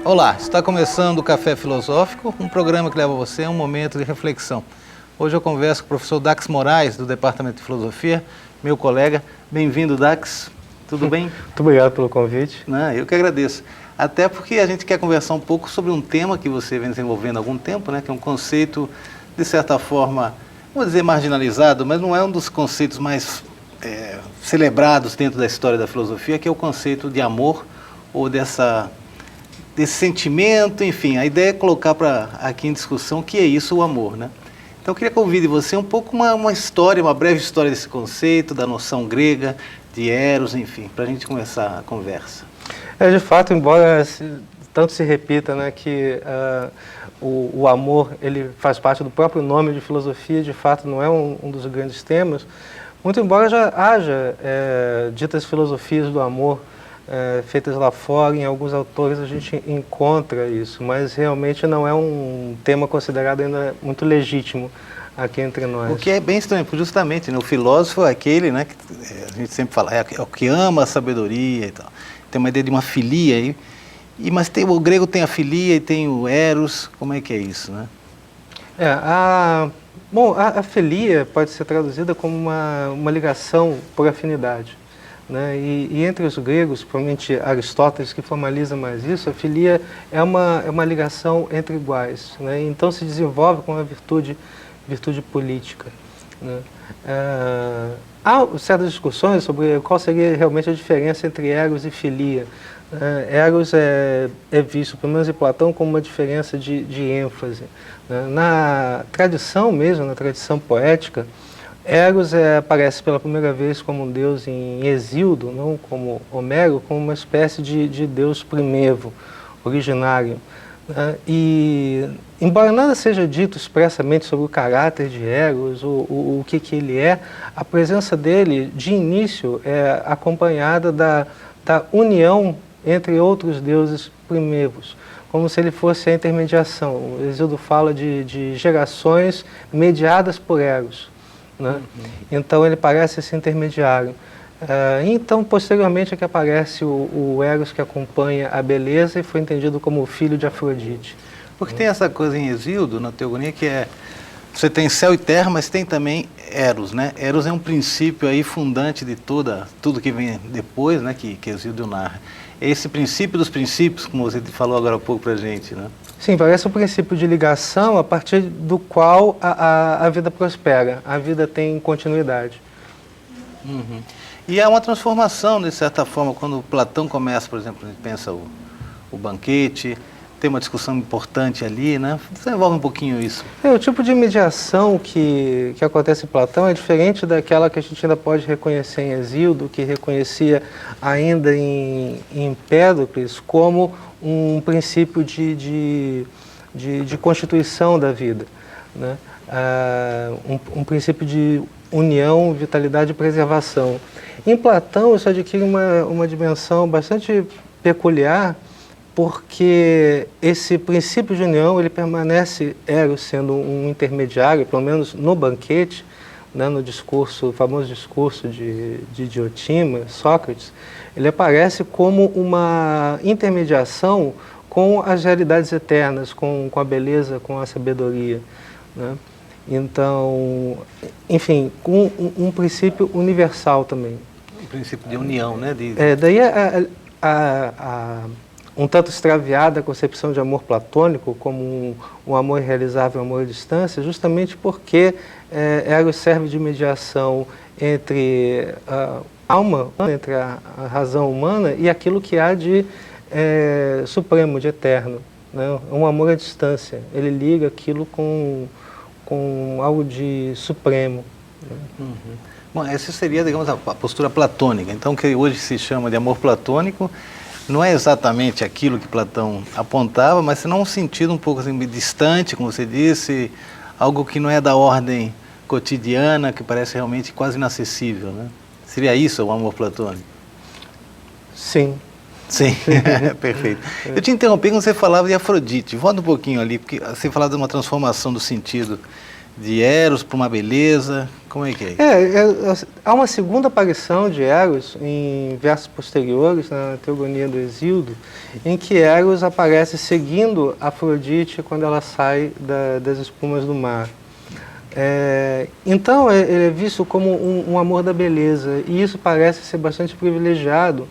Olá, está começando o Café Filosófico, um programa que leva você a um momento de reflexão. Hoje eu converso com o professor Dax Moraes, do Departamento de Filosofia, meu colega. Bem-vindo, Dax. Tudo bem? Muito obrigado pelo convite. Eu que agradeço. Até porque a gente quer conversar um pouco sobre um tema que você vem desenvolvendo há algum tempo, né? Que é um conceito, de certa forma, vou dizer marginalizado, mas não é um dos conceitos mais celebrados dentro da história da filosofia, que é o conceito de amor, ou desse sentimento, enfim. A ideia é colocar aqui em discussão o que é isso, o amor, né? Então eu queria convidar você um pouco uma história, uma breve história desse conceito, da noção grega, de Eros, enfim, para a gente começar a conversa. De fato, embora tanto se repita, né, que o amor ele faz parte do próprio nome de filosofia, de fato não é um dos grandes temas, muito embora já haja ditas filosofias do amor feitas lá fora, em alguns autores a gente encontra isso, mas realmente não é um tema considerado ainda muito legítimo aqui entre nós. O que é bem estranho, porque justamente, né, o filósofo é aquele, né, que a gente sempre fala, é o que ama a sabedoria e tal. Tem uma ideia de uma filia aí, mas o grego tem a filia e tem o eros, como é que é isso, né? A filia pode ser traduzida como uma ligação por afinidade, né? E entre os gregos, provavelmente Aristóteles que formaliza mais isso, a filia é uma ligação entre iguais, né? Então se desenvolve com uma virtude política, né? Há certas discussões sobre qual seria realmente a diferença entre eros e filia. Eros é visto, pelo menos em Platão, como uma diferença de ênfase, né? Na tradição mesmo, na tradição poética, Eros aparece pela primeira vez como um deus em Hesíodo, não como Homero, como uma espécie de deus primevo, originário. E, embora nada seja dito expressamente sobre o caráter de Eros, o que ele é, a presença dele, de início, é acompanhada da união entre outros deuses primevos, como se ele fosse a intermediação. O Hesíodo fala de gerações mediadas por Eros, né? Então ele parece esse intermediário. Então, posteriormente, é que aparece o Eros que acompanha a beleza e foi entendido como o filho de Afrodite. Porque tem essa coisa em Hesíodo, na teogonia, que você tem céu e terra, mas tem também Eros, né? Eros é um princípio aí fundante de tudo que vem depois, né? Que Hesíodo narra. É esse princípio dos princípios, como você falou agora há pouco para a gente, né? Sim, parece um princípio de ligação a partir do qual a vida prospera, a vida tem continuidade. Uhum. E há uma transformação, de certa forma, quando Platão começa, por exemplo, a gente pensa o banquete, tem uma discussão importante ali, né? Desenvolve um pouquinho isso. O tipo de mediação que acontece em Platão é diferente daquela que a gente ainda pode reconhecer em Hesíodo, que reconhecia ainda em Empédocles como um princípio de constituição da vida, né? Um princípio de união, vitalidade e preservação. Em Platão isso adquire uma dimensão bastante peculiar, porque esse princípio de união ele permanece Eros sendo um intermediário, pelo menos no banquete, né, no discurso, o famoso discurso de Diotima, Sócrates, ele aparece como uma intermediação com as realidades eternas, com a beleza, com a sabedoria, né? Então, enfim, com um princípio universal também. Um princípio de união, né? Daí um tanto extraviada a concepção de amor platônico como um amor irrealizável, um amor à distância, justamente porque Eros serve de mediação entre a alma, entre a razão humana e aquilo que há de supremo, de eterno, né? Um amor à distância, ele liga aquilo com algo de supremo. Uhum. Bom, essa seria, digamos, a postura platônica. Então, o que hoje se chama de amor platônico não é exatamente aquilo que Platão apontava, mas senão um sentido um pouco assim, distante, como você disse, algo que não é da ordem cotidiana, que parece realmente quase inacessível, né? Seria isso o amor platônico? Sim. Sim, perfeito. Eu te interrompi quando você falava de Afrodite. Volta um pouquinho ali, porque você falava de uma transformação do sentido de Eros para uma beleza? Como é que é? Há uma segunda aparição de Eros em versos posteriores, na Teogonia do Exíodo, em que Eros aparece seguindo Afrodite quando ela sai das espumas do mar. Então, ele é visto como um amor da beleza, e isso parece ser bastante privilegiado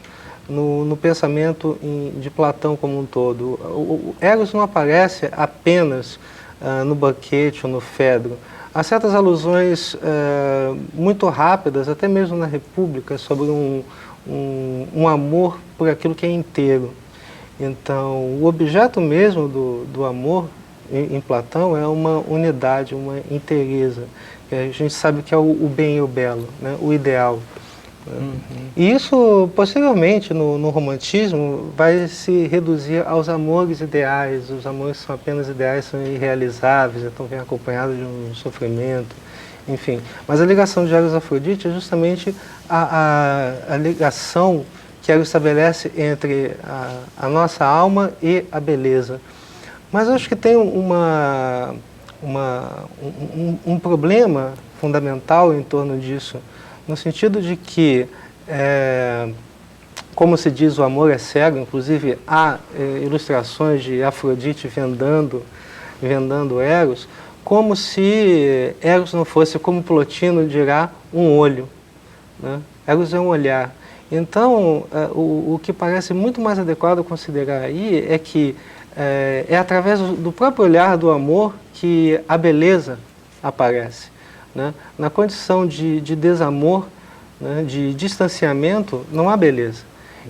no pensamento de Platão como um todo. O Eros não aparece apenas no banquete ou no Fedro. Há certas alusões muito rápidas, até mesmo na República, sobre um amor por aquilo que é inteiro. Então, o objeto mesmo do amor em Platão é uma unidade, uma inteireza. A gente sabe que é o bem e o belo, né? O ideal. E isso, posteriormente, no romantismo, vai se reduzir aos amores ideais. Os amores são apenas ideais, são irrealizáveis, então vem acompanhado de um sofrimento, enfim. Mas a ligação de Eros e Afrodite é justamente a ligação que Eros estabelece entre a nossa alma e a beleza. Mas eu acho que tem um problema fundamental em torno disso, no sentido de que, como se diz, o amor é cego. Inclusive há ilustrações de Afrodite vendando Eros, como se Eros não fosse, como Plotino dirá, um olho, né? Eros é um olhar. Então, o que parece muito mais adequado considerar aí é que é através do próprio olhar do amor que a beleza aparece, né? Na condição de desamor, né, de distanciamento, não há beleza.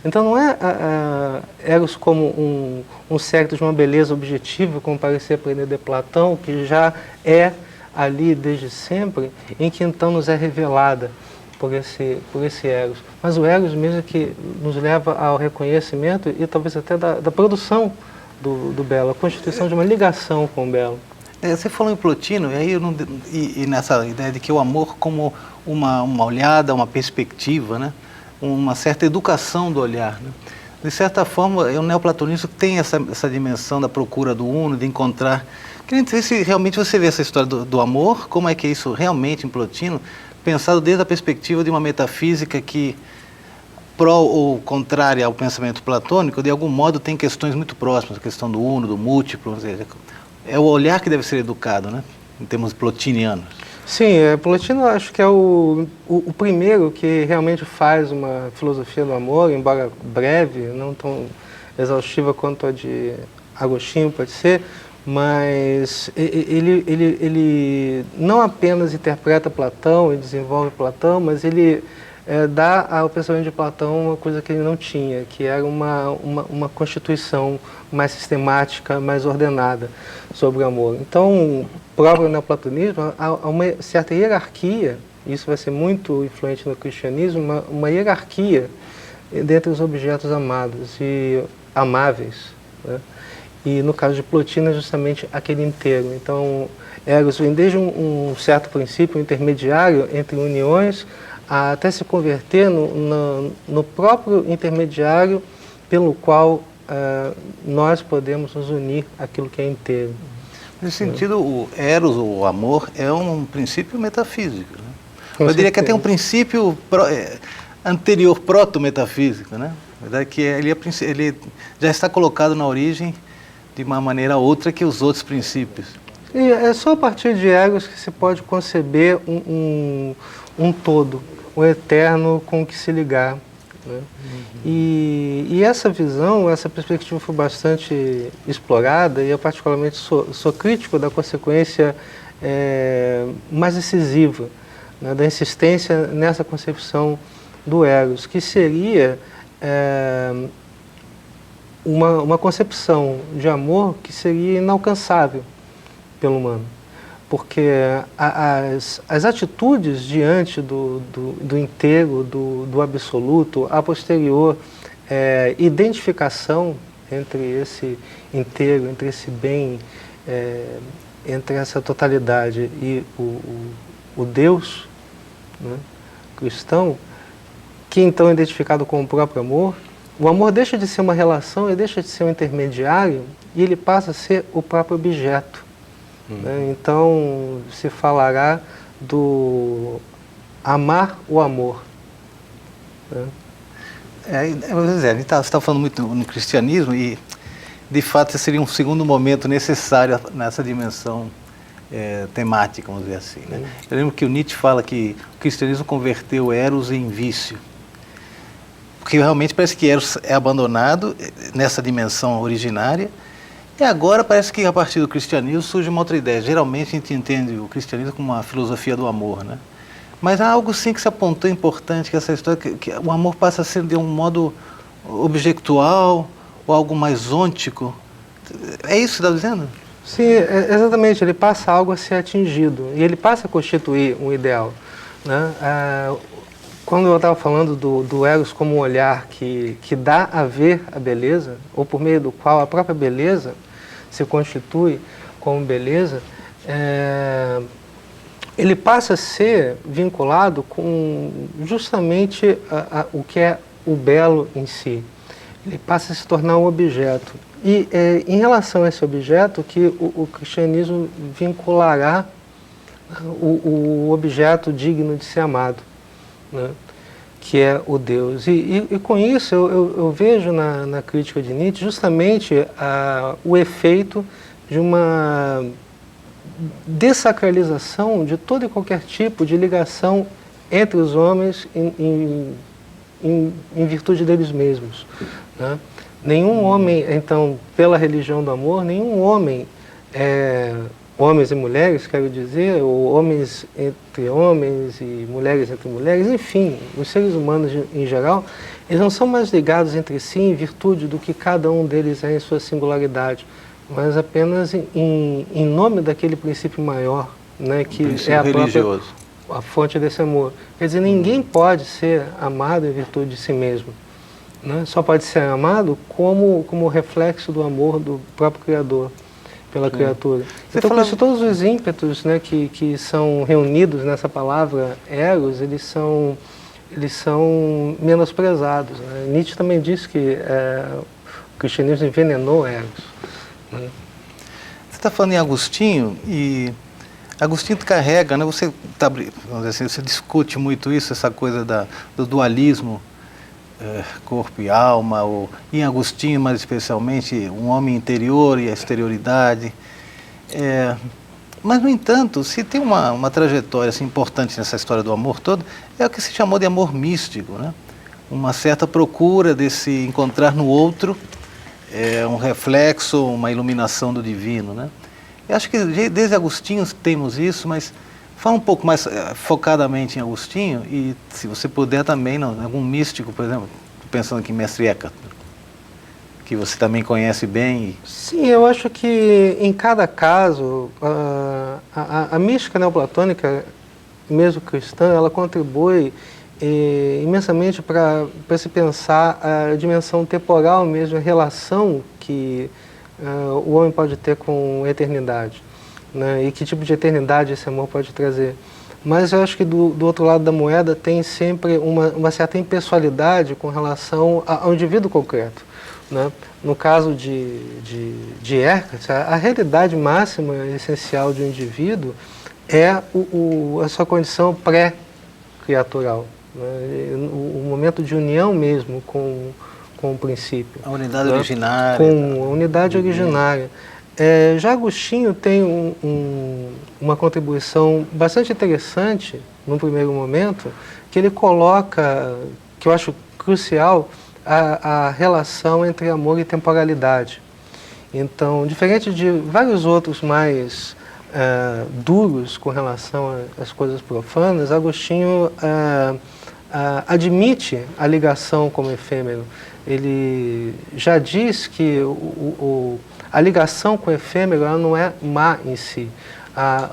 Então não é Eros como um certo de uma beleza objetiva, como parecia aprender de Platão, que já é ali desde sempre, em que então nos é revelada por esse Eros. Mas o Eros mesmo que nos leva ao reconhecimento e talvez até da produção do belo, a constituição de uma ligação com o belo. Você falou em Plotino, e aí e nessa ideia de que o amor como uma olhada, uma perspectiva, né? Uma certa educação do olhar, né? De certa forma, o neoplatonismo tem essa dimensão da procura do uno, de encontrar... Queria entender se realmente você vê essa história do amor, como é que é isso realmente em Plotino, pensado desde a perspectiva de uma metafísica que, pró ou contrária ao pensamento platônico, de algum modo tem questões muito próximas, a questão do uno, do múltiplo, ou seja, é o olhar que deve ser educado, né? Em termos plotinianos. Sim, Plotino acho que é o primeiro que realmente faz uma filosofia do amor, embora breve, não tão exaustiva quanto a de Agostinho pode ser, mas ele não apenas interpreta Platão e desenvolve Platão, mas ele dá ao pensamento de Platão uma coisa que ele não tinha, que era uma constituição mais sistemática, mais ordenada sobre o amor. Então, próprio neoplatonismo, há uma certa hierarquia, isso vai ser muito influente no cristianismo, uma hierarquia dentre os objetos amados e amáveis, né? E no caso de Plotino é justamente aquele inteiro. Então, Eros vem desde um certo princípio intermediário entre uniões, até se converter no próprio intermediário pelo qual nós podemos nos unir àquilo que é inteiro. Nesse sentido, o Eros, o amor, é um princípio metafísico, né? Eu diria que até um princípio anterior, proto-metafísico, né? Na verdade, que ele já está colocado na origem de uma maneira outra que os outros princípios. E é só a partir de Eros que se pode conceber um todo, o eterno com o que se ligar, né? E essa visão, essa perspectiva foi bastante explorada, e eu particularmente sou crítico da consequência mais decisiva, né, da insistência nessa concepção do Eros, que seria uma concepção de amor que seria inalcançável pelo humano. Porque as atitudes diante do inteiro, do absoluto, a posterior identificação entre esse inteiro, entre esse bem, entre essa totalidade e o Deus, né, cristão, que então é identificado com o próprio amor, o amor deixa de ser uma relação, ele deixa de ser um intermediário e ele passa a ser o próprio objeto. né? Então, se falará do amar o amor. Né? A gente está falando muito no cristianismo e, de fato, esse seria um segundo momento necessário nessa dimensão temática, vamos dizer assim. Né? Eu lembro que o Nietzsche fala que o cristianismo converteu Eros em vício. Porque realmente parece que Eros é abandonado nessa dimensão originária e agora parece que a partir do cristianismo surge uma outra ideia. Geralmente a gente entende o cristianismo como uma filosofia do amor, né? Mas há algo sim que se apontou importante, que essa história, que o amor passa a ser de um modo objectual ou algo mais ôntico. É isso que você está dizendo? Sim, exatamente. Ele passa algo a ser atingido e ele passa a constituir um ideal. Né? Quando eu estava falando do Eros como um olhar que dá a ver a beleza, ou por meio do qual a própria beleza se constitui como beleza, ele passa a ser vinculado com justamente o que é o belo em si. Ele passa a se tornar um objeto. E em relação a esse objeto que o cristianismo vinculará o objeto digno de ser amado, né? Que é o Deus. E com isso eu vejo na crítica de Nietzsche justamente o efeito de uma dessacralização de todo e qualquer tipo de ligação entre os homens em virtude deles mesmos. Né? Nenhum homem, então, pela religião do amor, nenhum homem, homens e mulheres, quero dizer, ou homens entre homens e mulheres entre mulheres, enfim, os seres humanos em geral, eles não são mais ligados entre si em virtude do que cada um deles é em sua singularidade, mas apenas em nome daquele princípio maior, né, que é a própria a fonte desse amor. Quer dizer, ninguém pode ser amado em virtude de si mesmo. Né? Só pode ser amado como reflexo do amor do próprio Criador pela criatura. Então, por isso, todos os ímpetos, né, que são reunidos nessa palavra eros, eles são menosprezados. Né? Nietzsche também disse que o cristianismo envenenou eros. Né? Você está falando em Agostinho e Agostinho carrega, né? Você vamos dizer assim, você discute muito isso, essa coisa do dualismo corpo e alma, ou em Agostinho mais especialmente um homem interior e a exterioridade. Mas no entanto, se tem uma trajetória assim, importante nessa história do amor todo, é o que se chamou de amor místico, né? Uma certa procura desse encontrar no outro um reflexo, uma iluminação do divino, né? Eu acho que desde Agostinho temos isso, mas fala um pouco mais focadamente em Agostinho e, se você puder também, algum místico, por exemplo, pensando aqui em Mestre Eckhart, que você também conhece bem. Sim, eu acho que em cada caso, a mística neoplatônica, mesmo cristã, ela contribui imensamente para se pensar a dimensão temporal mesmo, a relação que o homem pode ter com a eternidade, né? E que tipo de eternidade esse amor pode trazer. Mas eu acho que do outro lado da moeda tem sempre uma certa impessoalidade com relação ao indivíduo concreto. Né? No caso de Eckhart, a realidade máxima e essencial de um indivíduo é a sua condição pré-criatural, né? O momento de união mesmo com o princípio. A unidade originária. Com a unidade originária. Já Agostinho tem uma contribuição bastante interessante, num primeiro momento, que ele coloca, que eu acho crucial, a relação entre amor e temporalidade. Então, diferente de vários outros mais duros com relação às coisas profanas, Agostinho admite a ligação como efêmero. Ele já diz que a ligação com o efêmero ela não é má em si.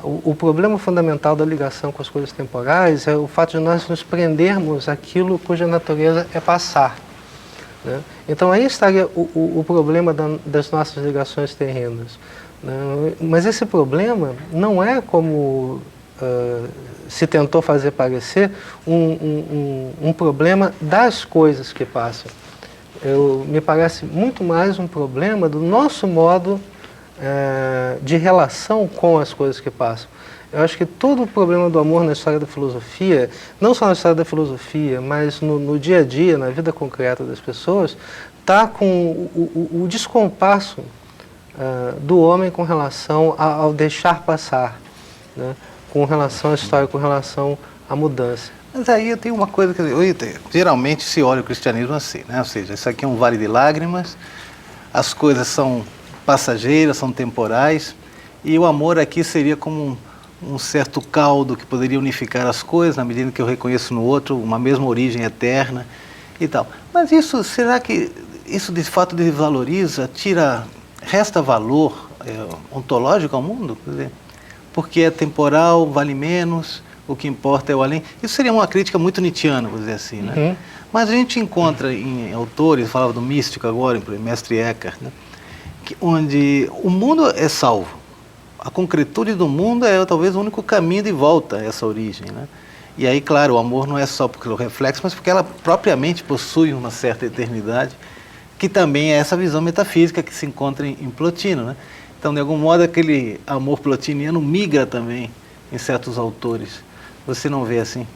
O problema fundamental da ligação com as coisas temporais é o fato de nós nos prendermos àquilo cuja natureza é passar. Né? Então aí estaria o problema das nossas ligações terrenas. Né? Mas esse problema não é como se tentou fazer parecer um problema das coisas que passam. Me parece muito mais um problema do nosso modo de relação com as coisas que passam. Eu acho que todo o problema do amor na história da filosofia, não só na história da filosofia, mas no dia a dia, na vida concreta das pessoas, está com o descompasso do homem com relação ao deixar passar, né? Com relação à história, com relação à mudança. Mas aí eu tenho uma coisa que geralmente se olha o cristianismo assim, né? Ou seja, isso aqui é um vale de lágrimas, as coisas são passageiras, são temporais, e o amor aqui seria como um certo caldo que poderia unificar as coisas, na medida que eu reconheço no outro uma mesma origem eterna e tal. Mas isso, será que isso de fato desvaloriza, resta valor ontológico ao mundo? Quer dizer, porque é temporal, vale menos, o que importa é o além. Isso seria uma crítica muito nietzschiana, vou dizer assim, né? Uhum. Mas a gente encontra em autores, falava do místico agora, em Mestre Eckhart, né? Onde o mundo é salvo. A concretude do mundo é talvez o único caminho de volta a essa origem, né? E aí, claro, o amor não é só pelo reflexo, mas porque ela propriamente possui uma certa eternidade, que também é essa visão metafísica que se encontra em Plotino, né? Então, de algum modo, aquele amor plotiniano migra também em certos autores. Você não vê assim?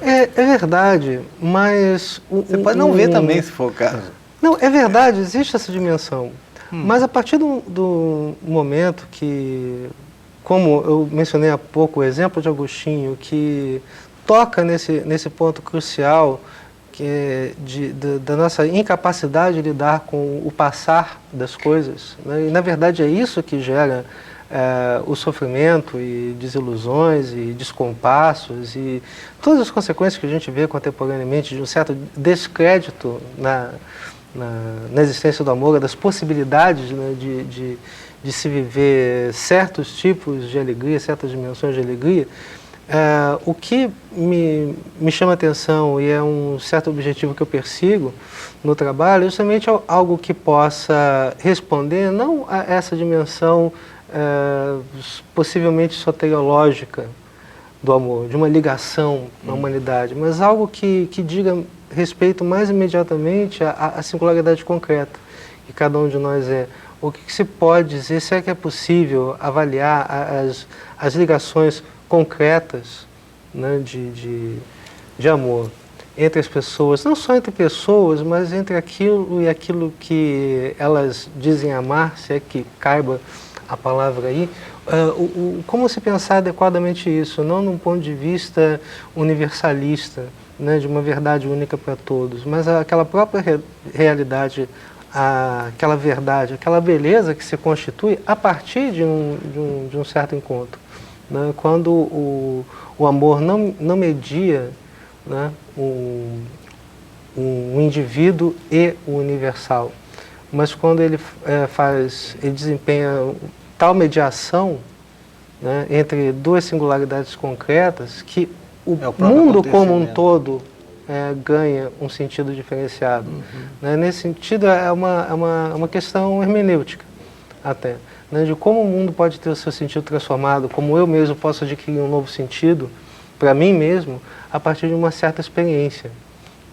É verdade, mas... Você pode não ver também, se for o caso. Não, é verdade, existe essa dimensão. Mas a partir do momento que, como eu mencionei há pouco, o exemplo de Agostinho, que toca nesse ponto crucial da nossa incapacidade de lidar com o passar das coisas, né? E na verdade é isso que gera o sofrimento e desilusões e descompassos e todas as consequências que a gente vê contemporaneamente de um certo descrédito na existência do amor, das possibilidades, né, de se viver certos tipos de alegria, certas dimensões de alegria. O que me chama a atenção e é um certo objetivo que eu persigo no trabalho é justamente algo que possa responder não a essa dimensão possivelmente soteriológica do amor, de uma ligação na humanidade, mas algo que diga respeito mais imediatamente à singularidade concreta que cada um de nós é. O que se pode dizer, se é que é possível avaliar as ligações concretas, né, de amor entre as pessoas, não só entre pessoas, mas entre aquilo e aquilo que elas dizem amar, se é que caiba a palavra aí. Como se pensar adequadamente isso, não num ponto de vista universalista, né, de uma verdade única para todos, mas aquela própria realidade, aquela verdade, aquela beleza que se constitui a partir de um certo encontro, né, quando o amor não media, né, um indivíduo e o universal, mas quando ele desempenha tal mediação, né, entre duas singularidades concretas que o mundo como um todo ganha um sentido diferenciado. Né? Nesse sentido, é uma questão hermenêutica até, né? De como o mundo pode ter o seu sentido transformado, como eu mesmo posso adquirir um novo sentido para mim mesmo a partir de uma certa experiência.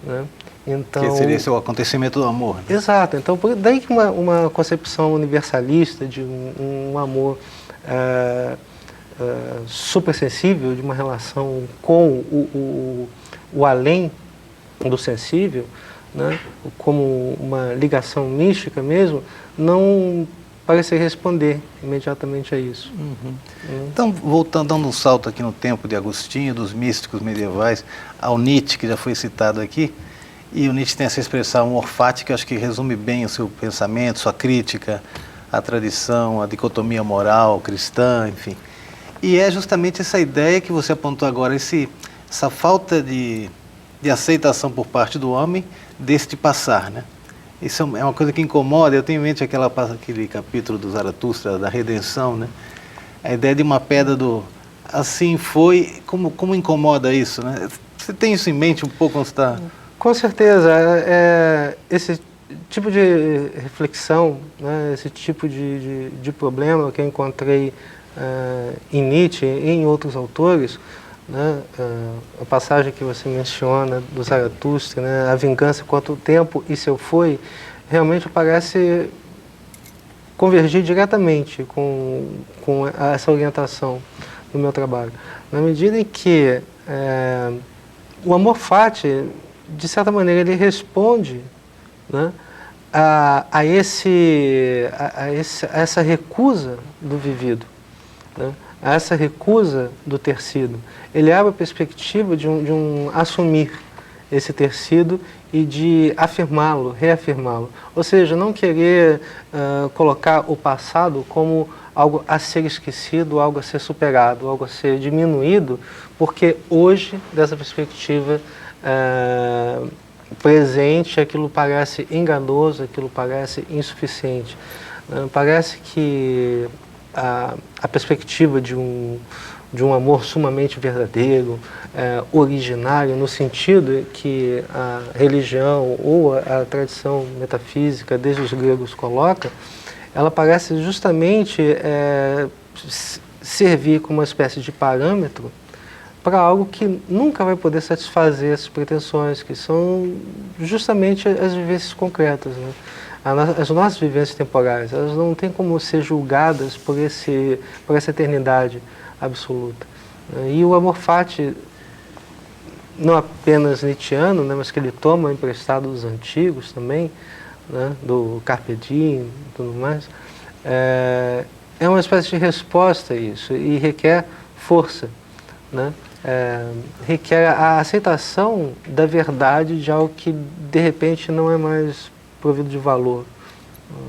Né? Então, que seria esse o acontecimento do amor. Né? Exato. Então, daí que uma concepção universalista de um amor super sensível, de uma relação com o além do sensível, né, como uma ligação mística mesmo, não parece responder imediatamente a isso. Então, voltando, dando um salto aqui no tempo de Agostinho, dos místicos medievais, ao Nietzsche, que já foi citado aqui, e o Nietzsche tem essa expressão morfática, acho que resume bem o seu pensamento, sua crítica à tradição, à dicotomia moral, cristã, enfim. E é justamente essa ideia que você apontou agora, essa falta de aceitação por parte do homem deste passar, né? Isso é uma coisa que incomoda. Eu tenho em mente aquele capítulo do Zaratustra, da redenção, né? A ideia de uma pedra assim foi, como incomoda isso, né? Você tem isso em mente um pouco quando você está... Com certeza, esse tipo de reflexão, né, esse tipo de problema que eu encontrei em Nietzsche e em outros autores, né, a passagem que você menciona do Zaratustra, né, a vingança quanto o tempo e seu foi, realmente parece convergir diretamente com essa orientação do meu trabalho. Na medida em que o amor fati, de certa maneira, ele responde, né, a essa recusa do vivido, né, a essa recusa do ter sido. Ele abre a perspectiva de um assumir esse ter sido e de afirmá-lo, reafirmá-lo. Ou seja, não querer colocar o passado como algo a ser esquecido, algo a ser superado, algo a ser diminuído, porque hoje, dessa perspectiva presente, aquilo parece enganoso, aquilo parece insuficiente. Parece que a perspectiva de um amor sumamente verdadeiro, originário, no sentido que a religião ou a tradição metafísica desde os gregos coloca, ela parece justamente servir como uma espécie de parâmetro para algo que nunca vai poder satisfazer essas pretensões, que são justamente as vivências concretas, né? As nossas vivências temporais, elas não têm como ser julgadas por essa eternidade absoluta. E o amor fati, não apenas nietzschiano, né, mas que ele toma emprestado dos antigos também, né, do Carpe Diem e tudo mais, é uma espécie de resposta a isso e requer força, né? Requer a aceitação da verdade de algo que de repente não é mais provido de valor.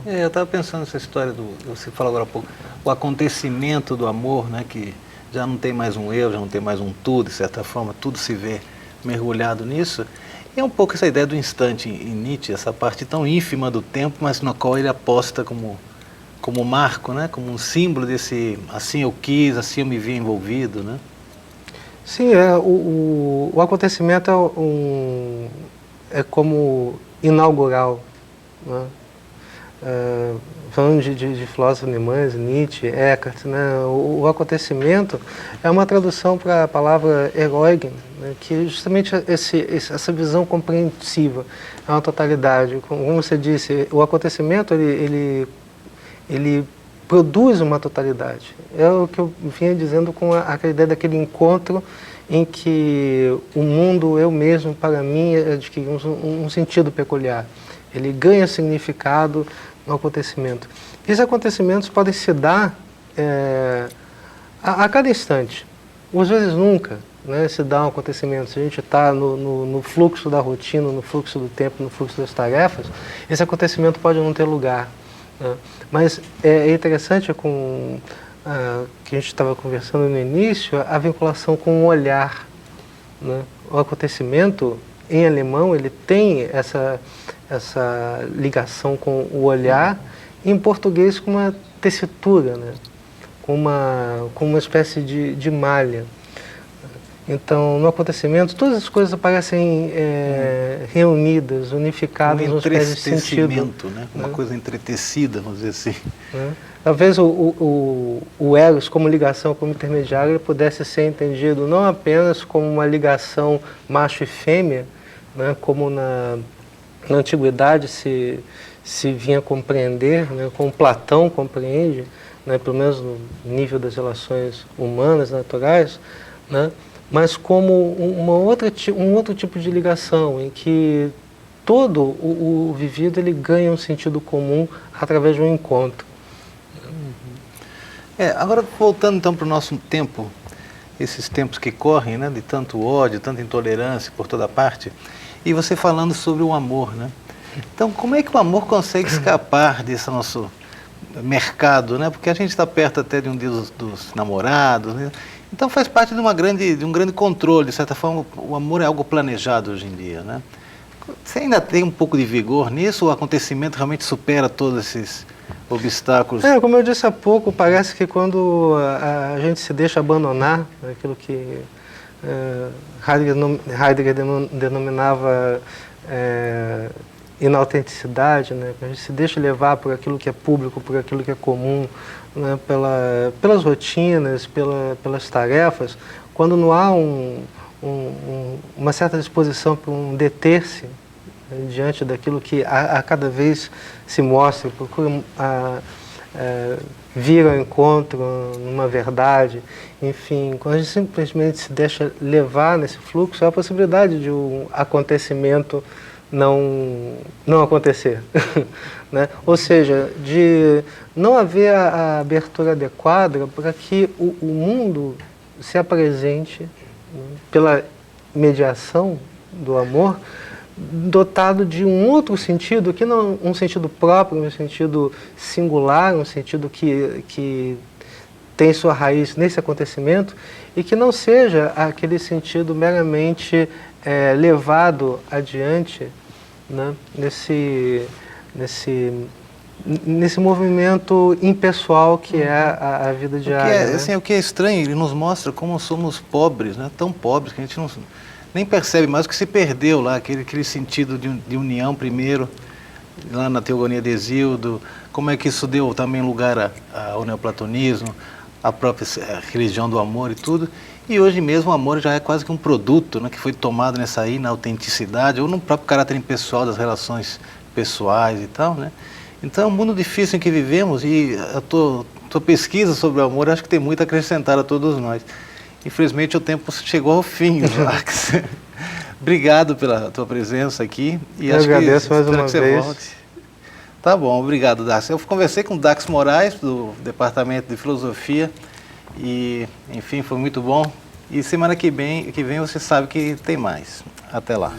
Eu estava pensando nessa história você falou agora há pouco, o acontecimento do amor, né, que já não tem mais um eu, já não tem mais um tu, de certa forma, tudo se vê mergulhado nisso. E é um pouco essa ideia do instante em Nietzsche, essa parte tão ínfima do tempo, mas na qual ele aposta como marco, né, como um símbolo desse assim eu quis, assim eu me vi envolvido, né? Sim, o acontecimento é como inaugural, né? Falando de filósofos alemães, Nietzsche, Eckhart, né? O acontecimento é uma tradução para a palavra Eroigen, né? Que é justamente essa visão compreensiva, é uma totalidade. Como você disse, o acontecimento ele produz uma totalidade. É o que eu vinha dizendo com aquela ideia daquele encontro em que o mundo, eu mesmo, para mim, adquire um sentido peculiar. Ele ganha significado no acontecimento. Esses acontecimentos podem se dar a cada instante, ou às vezes nunca, né, se dá um acontecimento. Se a gente está no fluxo da rotina, no fluxo do tempo, no fluxo das tarefas, esse acontecimento pode não ter lugar, né? Mas é interessante que a gente estava conversando no início, a vinculação com o olhar, né? O acontecimento, em alemão, ele tem essa ligação com o olhar, em português com uma tessitura, né? com uma espécie de malha. Então, no acontecimento, todas as coisas aparecem reunidas, unificadas nos pés de sentido. Né? Uma coisa entretecida, vamos dizer assim. Talvez o eros como ligação, como intermediário, pudesse ser entendido não apenas como uma ligação macho e fêmea, né? Como na antiguidade se vinha a compreender, né? Como Platão compreende, né? Pelo menos no nível das relações humanas, naturais, né? Mas como um outro tipo de ligação, em que todo o vivido ele ganha um sentido comum através de um encontro. Agora, voltando então para o nosso tempo, esses tempos que correm, né, de tanto ódio, tanta intolerância por toda parte, e você falando sobre o amor, né? Então, como é que o amor consegue escapar desse nosso mercado, né? Porque a gente está perto até de um dia dos namorados, né? Então faz parte de um grande controle, de certa forma. O amor é algo planejado hoje em dia, né? Você ainda tem um pouco de vigor nisso, ou o acontecimento realmente supera todos esses obstáculos? Como eu disse há pouco, parece que quando a gente se deixa abandonar, aquilo que Heidegger denominava inautenticidade, né? A gente se deixa levar por aquilo que é público, por aquilo que é comum, né? Pelas rotinas, pelas tarefas, quando não há uma certa disposição para um deter-se, né, diante daquilo que a cada vez se mostra, procura vir ao encontro numa verdade, enfim, quando a gente simplesmente se deixa levar nesse fluxo, há a possibilidade de um acontecimento não acontecer, né? Ou seja, de não haver a abertura adequada para que o mundo se apresente, né, pela mediação do amor, dotado de um outro sentido, que não um sentido próprio, um sentido singular, um sentido que tem sua raiz nesse acontecimento e que não seja aquele sentido meramente levado adiante, né, nesse movimento impessoal que é a vida diária. Assim, o que é estranho, ele nos mostra como somos pobres, né, tão pobres que a gente nem percebe mais o que se perdeu lá, aquele sentido de união primeiro, lá na Teogonia de Hesíodo, como é que isso deu também lugar ao neoplatonismo, à própria religião do amor e tudo. E hoje mesmo o amor já é quase que um produto, né, que foi tomado nessa inautenticidade, ou no próprio caráter impessoal das relações pessoais e tal, né? Então é um mundo difícil em que vivemos e a tua pesquisa sobre o amor acho que tem muito a acrescentar a todos nós. Infelizmente o tempo chegou ao fim, Dax. Obrigado pela tua presença aqui. E eu agradeço mais uma vez. Volte. Tá bom, obrigado, Dax. Eu conversei com o Dax Moraes, do Departamento de Filosofia, e, enfim, foi muito bom. E semana que vem você sabe que tem mais. Até lá.